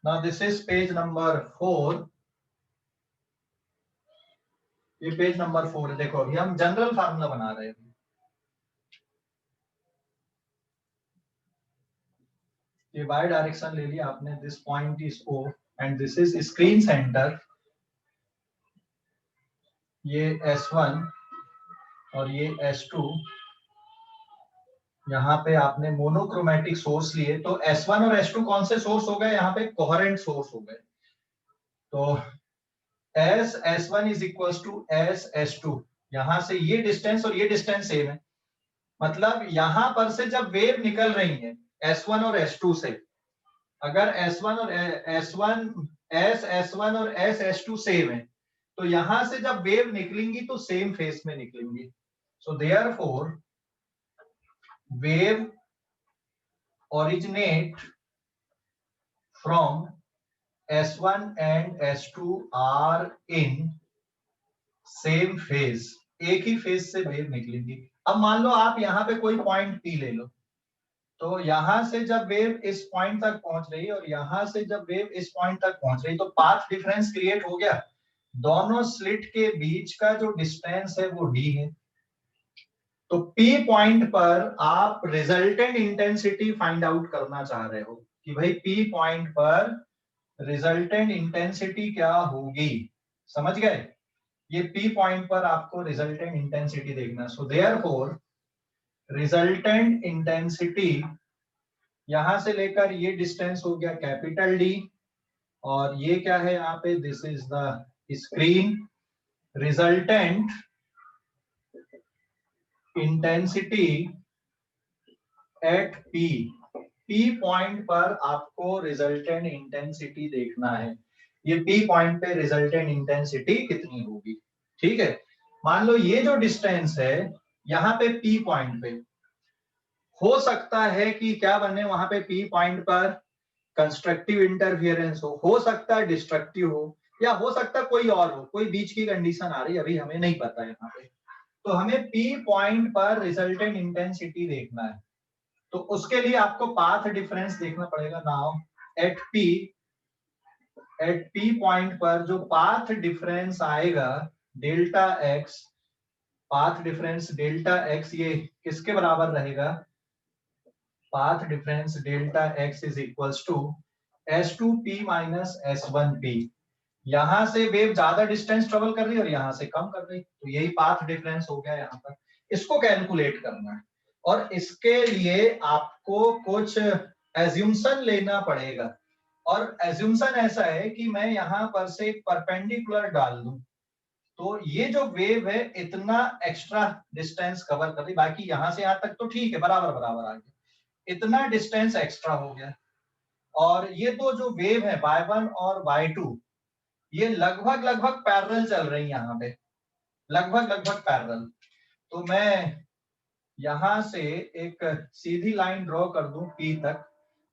Now this is page number 4. ये पेज नंबर 4 है। देखो अभी हम जनरल फार्मूला बना रहे हैं। ये वाई डायरेक्शन ले लिया आपने, this point is O and this is screen centre, ये S1 और ये S2। यहाँ पे आपने मोनोक्रोमेटिक सोर्स लिए, तो S1 और S2 कौन से सोर्स हो गए? यहाँ पे कोहेरेंट सोर्स हो गए। तो S1 is equal to S2। यहाँ से ये डिस्टेंस और ये डिस्टेंस सेम है, मतलब यहाँ पर से जब वेव निकल रही है S1 और S2 से, अगर S1 और S1 और S2 सेम है, तो यहां से जब वेव निकलेंगी तो सेम फेस में निकलेंगी। So therefore wave originate from S1 and S2 are in same phase, एक ही फेज से वेव निकलेंगी। अब मान लो आप यहाँ पे कोई पॉइंट P ले लो, तो यहां से जब वेव इस पॉइंट तक पहुंच रही है और यहां से जब वेव इस पॉइंट तक पहुंच रही, तो पाथ डिफरेंस क्रिएट हो गया। दोनों स्लिट के बीच का जो डिस्टेंस है वो d है। तो P पॉइंट पर आप रिजल्टेंट इंटेंसिटी फाइंड आउट करना चाह रहे हो कि भाई P पॉइंट पर रिजल्टेंट इंटेंसिटी क्या होगी, समझ गए? ये P पॉइंट पर आपको रिजल्टेंट इंटेंसिटी देखना। सो देयरफॉर रिजल्टेंट इंटेंसिटी यहां से लेकर ये डिस्टेंस हो गया कैपिटल D, और ये क्या है यहाँ पे, this is the screen. Resultant intensity at P point पर आपको रिजल्टेंट इंटेंसिटी देखना है। ये P पॉइंट पे रिजल्टेंट इंटेंसिटी कितनी होगी, ठीक है? मान लो ये जो डिस्टेंस है यहाँ पे P पॉइंट पे, हो सकता है कि क्या बने वहां पे P पॉइंट पर कंस्ट्रक्टिव इंटरफियरेंस हो सकता है डिस्ट्रक्टिव हो, या हो सकता है कोई और हो, कोई बीच की कंडीशन आ रही है, अभी हमें नहीं पता है यहाँ पे। तो हमें P पॉइंट पर रिजल्टेंट इंटेंसिटी देखना है, तो उसके लिए आपको पाथ डिफरेंस देखना पड़ेगा। नाउ एट P पॉइंट पर जो पाथ डिफरेंस आएगा delta x, path difference delta x ये किसके बराबर रहेगा? Path difference delta x is equals to S2P minus S1P। यहां से वेव ज्यादा डिस्टेंस ट्रेवल कर रही है और यहां से कम कर रही, तो यही पाथ डिफरेंस हो गया यहाँ पर। इसको कैलकुलेट करना है और इसके लिए आपको कुछ एज्यूम्शन लेना पड़ेगा, और एज्यूम्शन ऐसा है कि मैं यहाँ पर से एक परपेंडिकुलर डाल दूं, तो ये जो वेव है इतना एक्स्ट्रा डिस्टेंस कवर कर रही, बाकी यहां से यहां तक तो ठीक है, बराबर बराबर आ गया, इतना डिस्टेंस एक्स्ट्रा हो गया। और ये दो जो वेव है y1 और y2, ये लगभग लगभग पैरेलल चल रही है यहाँ पे, लगभग लगभग पैरेलल। तो मैं यहां से एक सीधी लाइन ड्रॉ कर दूं P तक,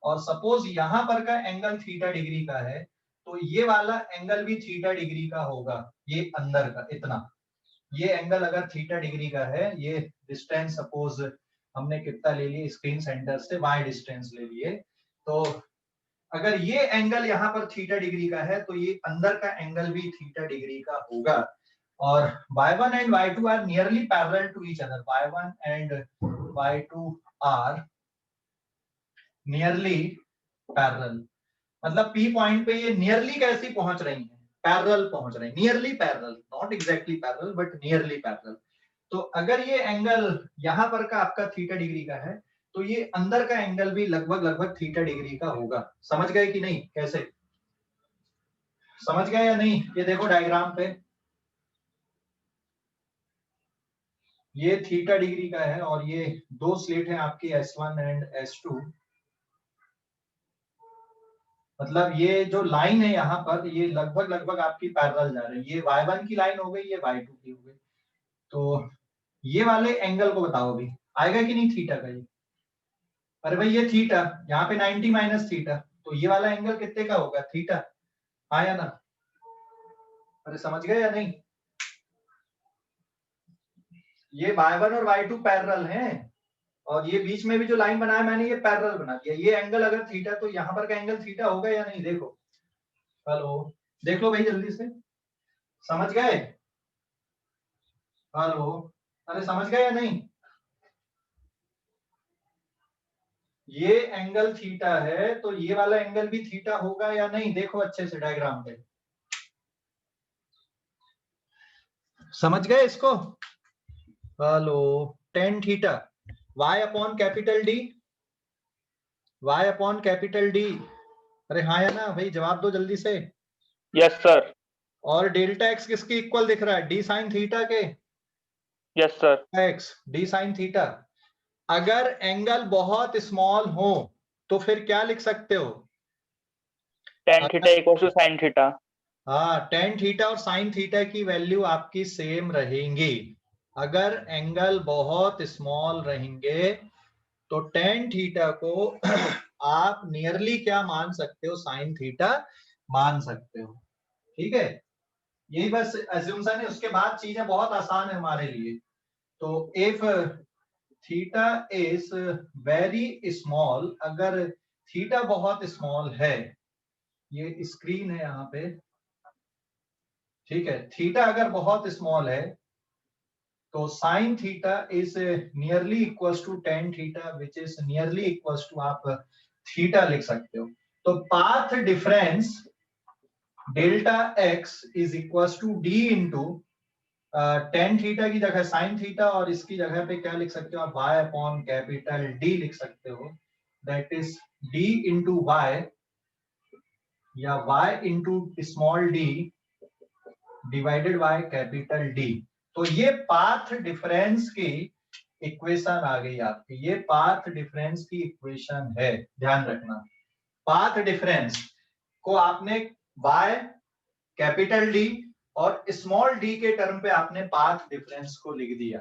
और सपोज यहां पर का एंगल थीटा डिग्री का है, तो ये वाला एंगल भी थीटा डिग्री का होगा, ये अंदर का इतना, ये एंगल अगर थीटा डिग्री का है, ये डिस्टेंस सपोज हमने कितना ले लिए स्क्रीन सेंटर से y डिस्टेंस ले लिए, तो अगर ये एंगल यहाँ पर थीटा डिग्री का है, तो ये अंदर का एंगल भी थीटा डिग्री का होगा। और y1 and y2 are nearly parallel to each other. y1 and y2 are nearly parallel, मतलब P पॉइंट पे ये नियरली कैसी पहुंच रही हैं? पैरेलल पहुंच रही, nearly parallel, not exactly parallel but nearly parallel. तो अगर ये एंगल यहाँ पर का आपका थीटा डिग्री का है, तो ये अंदर का एंगल भी लगभग लगभग थीटा डिग्री का होगा। समझ गए कि नहीं? कैसे समझ गए या नहीं? ये देखो डायग्राम पे, ये थीटा डिग्री का है और ये दो स्लिट है आपकी S1 एंड S2। मतलब ये जो लाइन है यहाँ पर, ये लगभग लगभग आपकी पैरेलल जा रही है, ये y1 की लाइन हो गई, ये y2 की हो गई। तो ये वाले एंगल को बताओ अभी आएगा कि नहीं थीटा का? ये अरे भाई ये थीटा, यहाँ पे 90 माइनस थीटा, तो ये वाला एंगल कितने का होगा? थीटा, आया ना? अरे समझ गए या नहीं? ये y1 और y2 पैरेलल हैं, और ये बीच में भी जो लाइन बनाया मैंने, ये पैरेलल बना दिया। ये एंगल अगर थीटा, तो यहाँ पर का एंगल थीटा होगा या नहीं? देखो, हेलो, देख लो भाई जल्दी से, समझ गए? हेलो, अरे समझ गए या नहीं? ये एंगल थीटा है, तो ये वाला एंगल भी थीटा होगा या नहीं? देखो अच्छे से डायग्राम पे, समझ गए इसको? Hello, tan theta, y upon capital D, y upon capital D. अरे हाँ या ना भाई, जवाब दो जल्दी से। Yes sir. और डेल्टा एक्स किसके इक्वल दिख रहा है? डी साइन थीटा के। Yes sir. X d sine theta. अगर एंगल बहुत स्मॉल हो तो फिर क्या लिख सकते हो? Tan theta equal to sine theta. हाँ, टेन थीटा और साइन थीटा की वैल्यू आपकी सेम रहेंगी। अगर एंगल बहुत स्मॉल रहेंगे तो टेन थीटा को आप नियरली क्या मान सकते हो? साइन थीटा मान सकते हो। ठीक है, यही बस अज्यूमशन है, उसके बाद चीजें बहुत आसान है हमारे लिए। तो if theta is very small, अगर थीटा बहुत स्मॉल है, ये स्क्रीन है यहाँ पे, ठीक है, थीटा अगर बहुत स्मॉल है तो sine theta is nearly equals to tan theta which is nearly equals to, आप थीटा लिख सकते हो। तो path difference delta x is equals to d into tan theta की जगह साइन थीटा, और इसकी जगह पे क्या लिख सकते हो आप, y अपॉन कैपिटल डी लिख सकते हो, that is d into y या y into small d divided by capital D। तो ये पाथ डिफरेंस की इक्वेशन आ गई आपकी, ये पाथ डिफरेंस की इक्वेशन है, ध्यान रखना। पाथ डिफरेंस को आपने y कैपिटल D और स्मॉल d के टर्म पे आपने पाथ डिफरेंस को लिख दिया।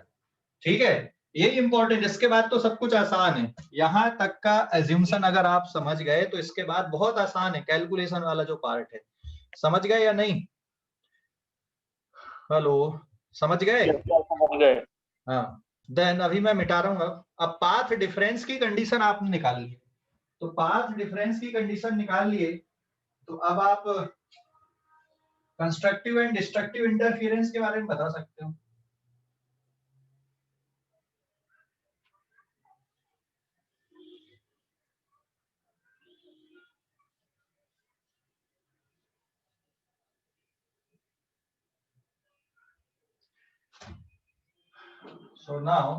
ठीक है, ये इंपॉर्टेंट, इसके बाद तो सब कुछ आसान है। यहां तक का एज्यूमशन अगर आप समझ गए तो इसके बाद बहुत आसान है, कैलकुलेशन वाला जो पार्ट है। समझ गए या नहीं? हेलो, समझ गए? Yes, sir, समझ गए। हाँ, देन अभी मैं मिटा रहा हूँ। अब पाथ डिफरेंस की कंडीशन आपने निकाल ली, तो पाथ डिफरेंस की कंडीशन निकाल लिए, तो अब आप कंस्ट्रक्टिव एंड डिस्ट्रक्टिव इंटरफेरेंस के बारे में बता सकते हो। So now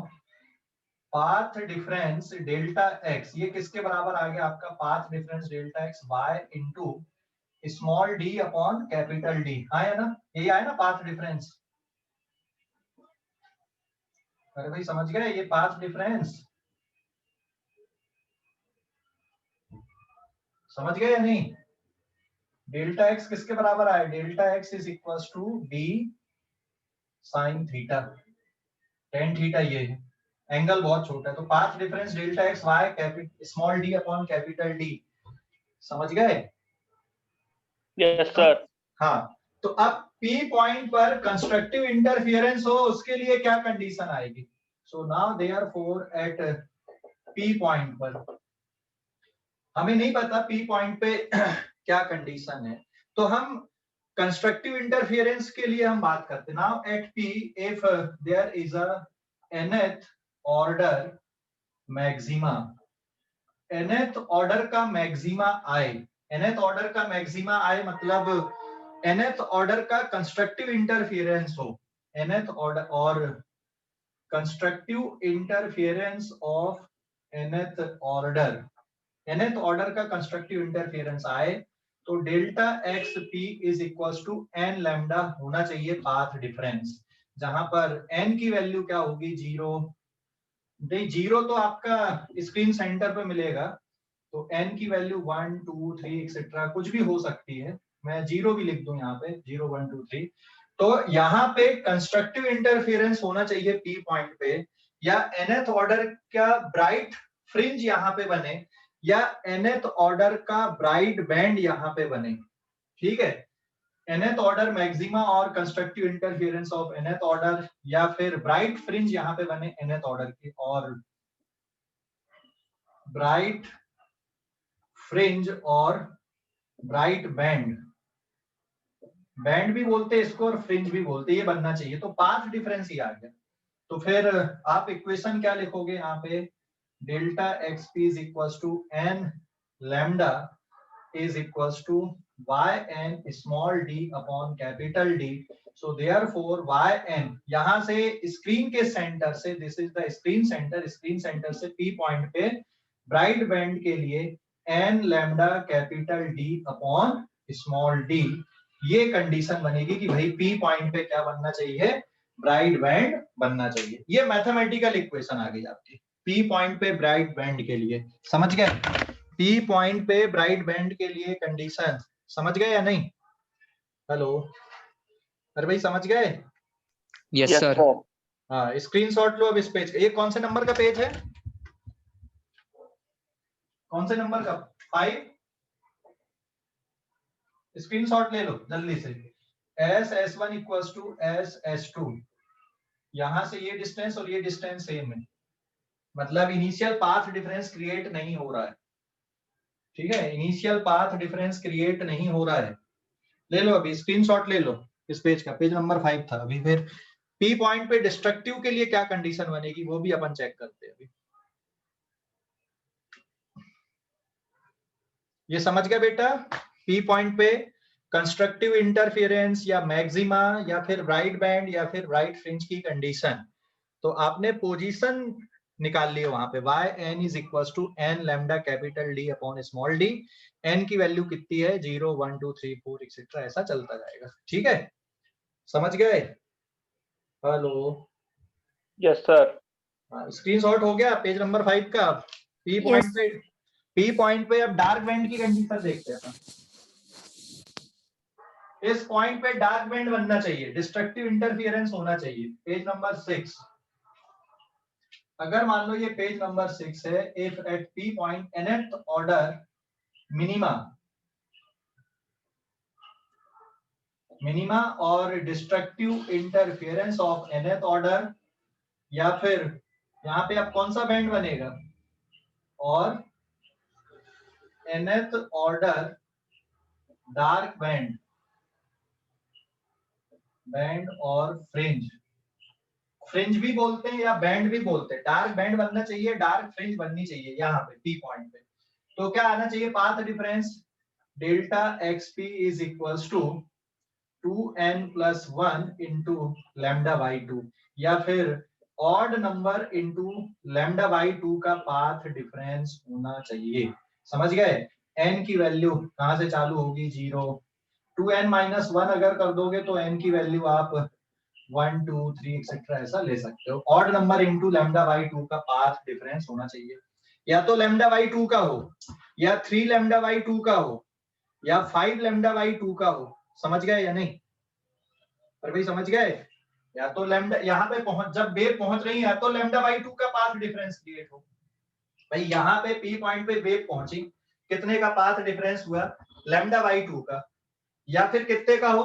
path difference delta x, ये किसके बराबर आ गया आपका? Path difference delta x y into small d upon capital D, आया ना? ये आया ना पाथ डिफरेंस? अरे भाई समझ गए ये पाथ डिफरेंस? समझ गए या नहीं? डेल्टा एक्स किसके बराबर आया? Delta x is equal to d sine theta, tan theta ये है, एंगल बहुत छोटा है, तो path difference delta x y capital small d upon capital D. समझ गए? Yes sir. हाँ, तो अब P पॉइंट पर कंस्ट्रक्टिव इंटरफेरेंस हो उसके लिए क्या कंडीशन आएगी? So now therefore at P point पर, हमें नहीं पता P पॉइंट पे क्या कंडीशन है, तो हम कंस्ट्रक्टिव इंटरफेरेंस के लिए हम बात करते हैं। Now at P if there is a nth order maxima, nth order का मैक्सिमा आए, nth ऑर्डर का मैक्सिमा आए मतलब nth ऑर्डर का कंस्ट्रक्टिव इंटरफेरेंस हो, nth ऑर्डर और constructive interference of nth order, nth order का कंस्ट्रक्टिव इंटरफेरेंस आए, तो delta x p is equal to n lambda होना चाहिए पाथ डिफरेंस, जहां पर n की वैल्यू क्या होगी? 0। नहीं, 0 तो आपका स्क्रीन सेंटर पे मिलेगा, तो n की वैल्यू 1 2 3 एक्सेट्रा कुछ भी हो सकती है, मैं 0 भी लिख दूं यहाँ पे, 0 1 2 3। तो यहाँ पे कंस्ट्रक्टिव इंटरफेरेंस होना चाहिए P पॉइंट पे, या nth ऑर्डर का ब्राइट फ्रिंज यहाँ पे बने, या nth ऑर्डर का ब्राइट बैंड यहाँ पे बने। ठीक है, nth ऑर्डर मैक्सिमा और constructive interference of nth order, या फिर ब्राइट फ्रिंज यहाँ पे बने nth ऑर्डर के, और ब्राइट फ्रिंज और ब्राइट बैंड, बैंड भी बोलते हैं इसको और फ्रिंज भी बोलते हैं, ये बनना चाहिए। तो पाथ डिफरेंस ही आ गया। तो फिर आप इक्वेशन क्या लिखोगे यहाँ पे? Delta x p is equal to n lambda is equal to y n small d upon capital D. So therefore y n, यहाँ से स्क्रीन के सेंटर से, this is the screen centre, screen centre से p point पे bright band के लिए n lambda capital D upon small d, ये condition बनेगी कि भाई पी पॉइंट पे क्या बनना चाहिए? ब्राइट बैंड बनना चाहिए। ये मैथमेटिकल इक्वेशन आ गई आपकी पी पॉइंट पे ब्राइट बैंड के लिए। समझ गए? पी पॉइंट पे ब्राइट बैंड के लिए कंडीशन समझ गए या नहीं? हेलो, अरे भाई समझ गए? Yes yes sir. सर। हाँ, स्क्रीनशॉट लो अब इस पेज का। ये कौन से नंबर का पेज है? कौन से नंबर का? 5? स्क्रीनशॉट ले लो जल्दी से। S S one equals to S S two, यहां से ये डिस्टेंस और ये डिस्टेंस सेम है, मतलब इनिशियल पाथ डिफरेंस क्रिएट नहीं हो रहा है। ठीक है, इनिशियल पाथ डिफरेंस क्रिएट नहीं हो रहा है। ले लो अभी स्क्रीनशॉट ले लो इस पेज का, पेज नंबर 5 था अभी। फिर पी पॉइंट पे डिस्ट्रक्टिव के लिए क्या कंडीशन बनेगी वो भी अपन चेक करते हैं अभी। ये समझ गया बेटा, पी पॉइंट पे कंस्ट्रक्टिव इंटरफेरेंस या मैक्सिमा या फिर राइट बैंड या फिर राइट फ्रिंज की कंडीशन। तो आपने पोजीशन निकाल ली है वहां पे, y n is equal to n lambda capital D upon small d। n की वैल्यू कितनी है, 0 1 2 3 4 एक्सेट्रा, ऐसा चलता जाएगा। ठीक है, समझ गए? Hello, yes sir. स्क्रीनशॉट हो गया पेज नंबर 5 का। पी पॉइंट पे, पी पॉइंट पे अब डार्क बैंड की कंडीशन देखते हैं। इस पॉइंट पे डार्क बैंड बनना चाहिए, डिस्ट्रक्टिव इंटरफियरेंस होना चाहिए। पेज नंबर 6, अगर मान लो ये पेज नंबर 6 है, if at P point nth order minima और destructive interference of nth order, या फिर यहाँ पे अब कौन सा बैंड बनेगा, और nth order dark band, band और फ्रिंज, फ्रिंज भी बोलते हैं या बैंड भी बोलते हैं। डार्क बैंड बनना चाहिए, डार्क फ्रिंज बननी चाहिए यहाँ पे पी पॉइंट पे। तो क्या आना चाहिए, path difference delta x p is equals to 2n plus 1 into lambda by 2, या फिर odd number into lambda by 2 का पाथ डिफरेंस होना चाहिए। समझ गए? n की वैल्यू कहां से चालू होगी, 0, 2n माइनस 1 अगर कर दोगे तो n की वैल्यू आप 1 2 3 एक्सेट्रा ऐसा ले सकते हो। Odd number into lambda by 2 का पाथ डिफरेंस होना चाहिए, या तो लैम्डा बाई 2 का हो, या 3 लैम्डा बाई 2 का हो, या 5 लैम्डा बाई 2 का हो। समझ गए या नहीं? पर भाई समझ गए? या तो लैम्डा यहाँ पे पहुंच, जब वेव पहुंच रही है तो लैम्डा बाई 2 का पाथ डिफरेंस क्रिएट हो। भाई यहाँ पे पी पॉइंट पे वेव पहुंची, कितने का पाथ डिफरेंस हुआ, लैम्डा बाई 2 का, या फिर कितने का हो,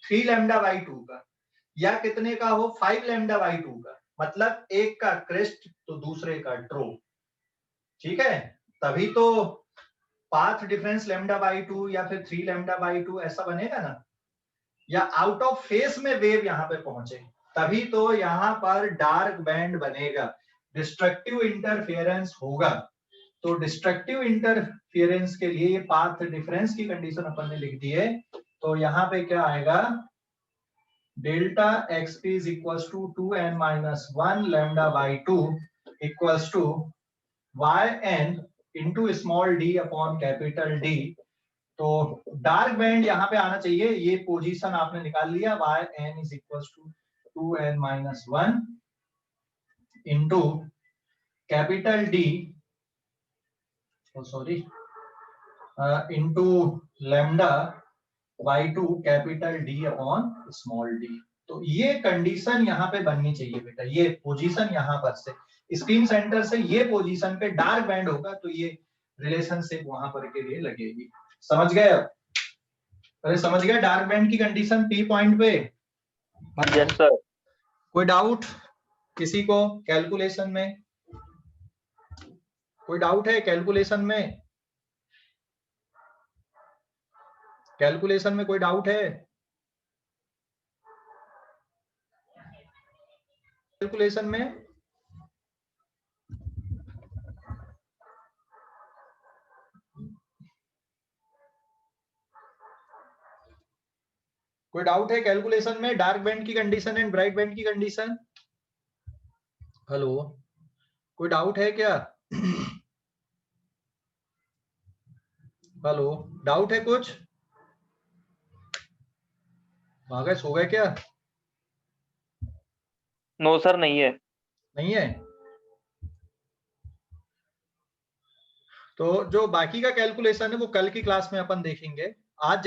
3 लैम्डा बाई 2 का, या कितने का हो, 5 लैम्डा बाई 2 का। मतलब एक का क्रेस्ट तो दूसरे का ट्रो। ठीक है, तभी तो पाथ डिफरेंस लैम्डा बाई 2 या फिर 3 लैम्डा बाई 2 ऐसा बनेगा ना। या आउट ऑफ फेस में वेव यहाँ पे पहुंचे, तभी तो यहाँ पर डार्क बैंड बनेगा, डिस्ट्रक्टिव इंटरफेरेंस होगा। तो डिस्ट्रक्टिव इंटरफेरेंस के लिए पाथ डिफरेंस की कंडीशन अपन ने लिख दी है। तो यहाँ पे क्या आएगा, delta x p is equals to 2n minus 1 lambda by 2 equals to yn into small d upon capital D। तो डार्क बैंड यहाँ पे आना चाहिए, ये पोजीशन आपने निकाल लिया, yn is equals to 2n minus 1 into capital D, sorry, into lambda by 2 capital D upon small d। तो ये कंडीशन यहाँ पे बननी चाहिए बेटा, ये पोजीशन यहाँ पर से स्क्रीन सेंटर से ये पोजीशन पे डार्क बैंड होगा, तो ये रिलेशनशिप वहां पर के लिए लगेगी। समझ गए? अब अरे समझ गए डार्क बैंड की कंडीशन पी पॉइंट पे? Yes sir. कोई डाउट किसी को कैलकुलेशन में? कोई डाउट है कैलकुलेशन में? कैलकुलेशन में कोई डाउट है? कैलकुलेशन में कोई डाउट है कैलकुलेशन में, डार्क बैंड की कंडीशन एंड ब्राइट बैंड की कंडीशन? हेलो, कोई डाउट है क्या? हेलो, डाउट है कुछ? भागे सो गए क्या? नो सर, नहीं है। नहीं है? तो जो बाकी का कैलकुलेशन है वो कल की क्लास में अपन देखेंगे। आज